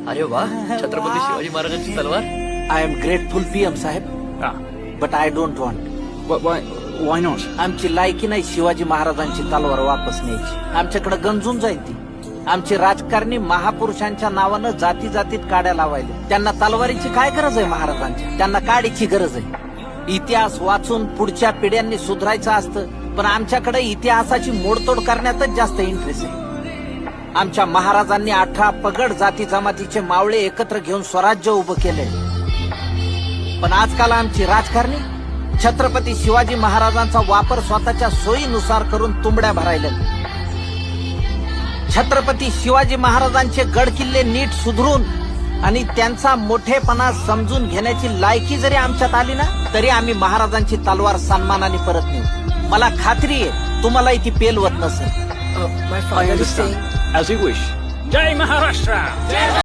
अरे वा, छत्रपती शिवाजी महाराजांची तलवार. आय एम ग्रेटफुल पीएम साहेब, but I don't want. Why not? आमची लायकी नाही शिवाजी महाराजांची तलवार वापस न्यायची. आमच्याकडे गंजून जाईल ती. आमची राजकारणी महापुरुषांच्या नावानं जाती जातीत काड्या लावायले. त्यांना तलवारीची काय गरज आहे महाराजांच्या? त्यांना काडीची गरज आहे. इतिहास वाचून पुढच्या पिढ्यांनी सुधारायचं असतं, पण आमच्याकडे इतिहासाची मोडतोड करण्यातच जास्त इंटरेस्ट आहे. आमच्या महाराजांनी 18 पगड जाती जमातीचे मावळे एकत्र घेऊन स्वराज्य उभं केले, पण आजकाल आमची राजकारणी छत्रपती शिवाजी महाराजांचा वापर स्वतःच्या सोयीनुसार करून तुंबड्या भरायला. छत्रपती शिवाजी महाराजांचे गड किल्ले नीट सुधरून आणि त्यांचा मोठेपणा समजून घेण्याची लायकी जरी आमच्यात आली ना, तरी आम्ही महाराजांची तलवार सन्मानाने परत नेऊ. मला खात्री आहे तुम्हालाही ती पेलवत नसेल. My father is saying As you wish. जय महाराष्ट्र.